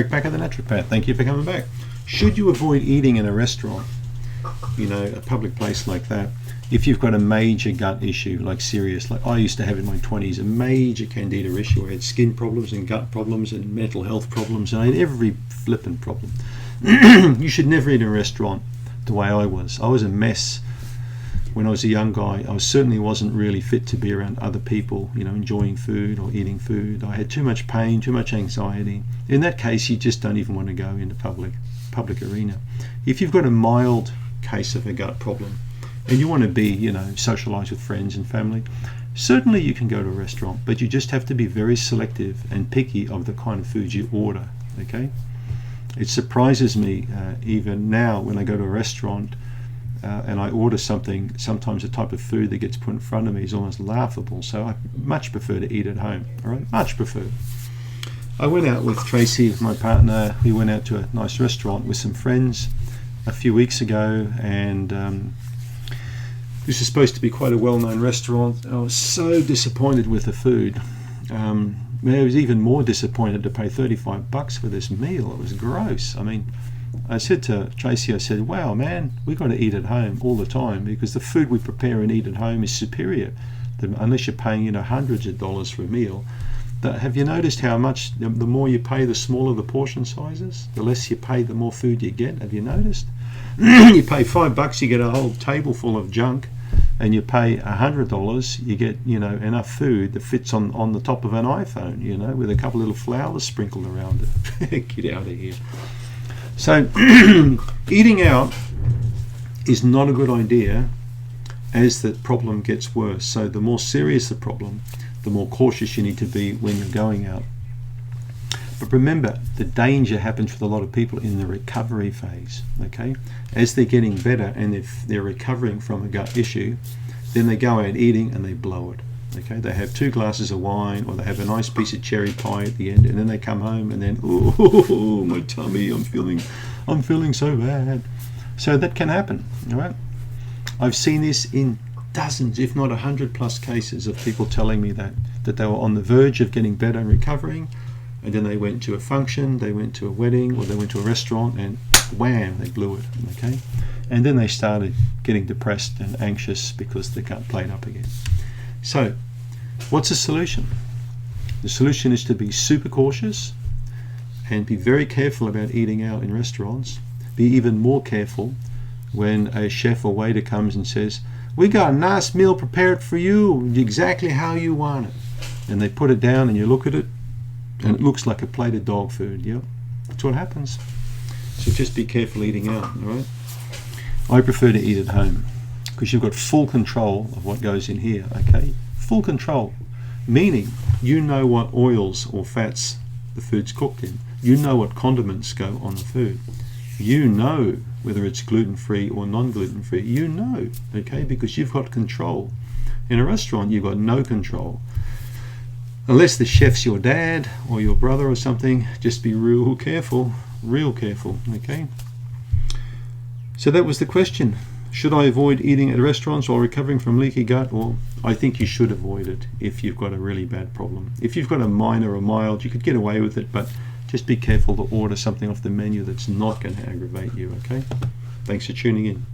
Eric Bakker, the Naturopath. Thank you for coming back. Should you avoid eating in a restaurant, a public place like that, if you've got a major gut issue, like serious, like I used to have in my 20s, a major candida issue. I had skin problems and gut problems and mental health problems, and I had every flippant problem. You should never eat in a restaurant the way I was. I was a mess when I was a young guy. I certainly wasn't really fit to be around other people, enjoying food or eating food. I had too much pain, too much anxiety. In that case, you just don't even want to go into public arena. If you've got a mild case of a gut problem and you want to be, socialize with friends and family, certainly you can go to a restaurant, but you just have to be very selective and picky of the kind of food you order, okay? It surprises me even now when I go to a restaurant and I order something, sometimes the type of food that gets put in front of me is almost laughable. So I much prefer to eat at home, all right? Much prefer. I went out with Tracy, my partner. We went out to a nice restaurant with some friends a few weeks ago, and this is supposed to be quite a well-known restaurant. I was so disappointed with the food. I was even more disappointed to pay $35 for this meal. It was gross. I said to Tracy, wow, man, we've got to eat at home all the time because the food we prepare and eat at home is superior. Unless you're paying, hundreds of dollars for a meal. Have you noticed how much, the more you pay, the smaller the portion sizes? The less you pay, the more food you get. Have you noticed? You pay $5, you get a whole table full of junk, and you pay $100, you get, enough food that fits on the top of an iPhone, with a couple little flowers sprinkled around it. Get out of here. So eating out is not a good idea as the problem gets worse. So the more serious the problem, the more cautious you need to be when you're going out. But remember, the danger happens with a lot of people in the recovery phase, okay? As they're getting better and if they're recovering from a gut issue, then they go out eating and they blow it, okay? They have 2 glasses of wine or they have a nice piece of cherry pie at the end, and then they come home and then, oh, my tummy, I'm feeling so bad. So that can happen, all right? I've seen this in dozens, if not 100+ cases of people telling me that they were on the verge of getting better and recovering, and then they went to a function, they went to a wedding, or they went to a restaurant, and wham, they blew it, okay? And then they started getting depressed and anxious because the gut played up again. So, what's the solution? The solution is to be super cautious and be very careful about eating out in restaurants. Be even more careful when a chef or waiter comes and says, we got a nice meal prepared for you, exactly how you want it. And they put it down and you look at it and it looks like a plate of dog food. Yep, that's what happens. So just be careful eating out, all right? I prefer to eat at home because you've got full control of what goes in here, okay? Full control, meaning you know what oils or fats the food's cooked in. You know what condiments go on the food. You know whether it's gluten-free or non-gluten-free. You know, okay, because you've got control. In a restaurant, you've got no control. Unless the chef's your dad or your brother or something, just be real careful, okay? So that was the question. Should I avoid eating at restaurants while recovering from leaky gut? Well, I think you should avoid it if you've got a really bad problem. If you've got a minor or mild, you could get away with it, but just be careful to order something off the menu that's not going to aggravate you, okay? Thanks for tuning in.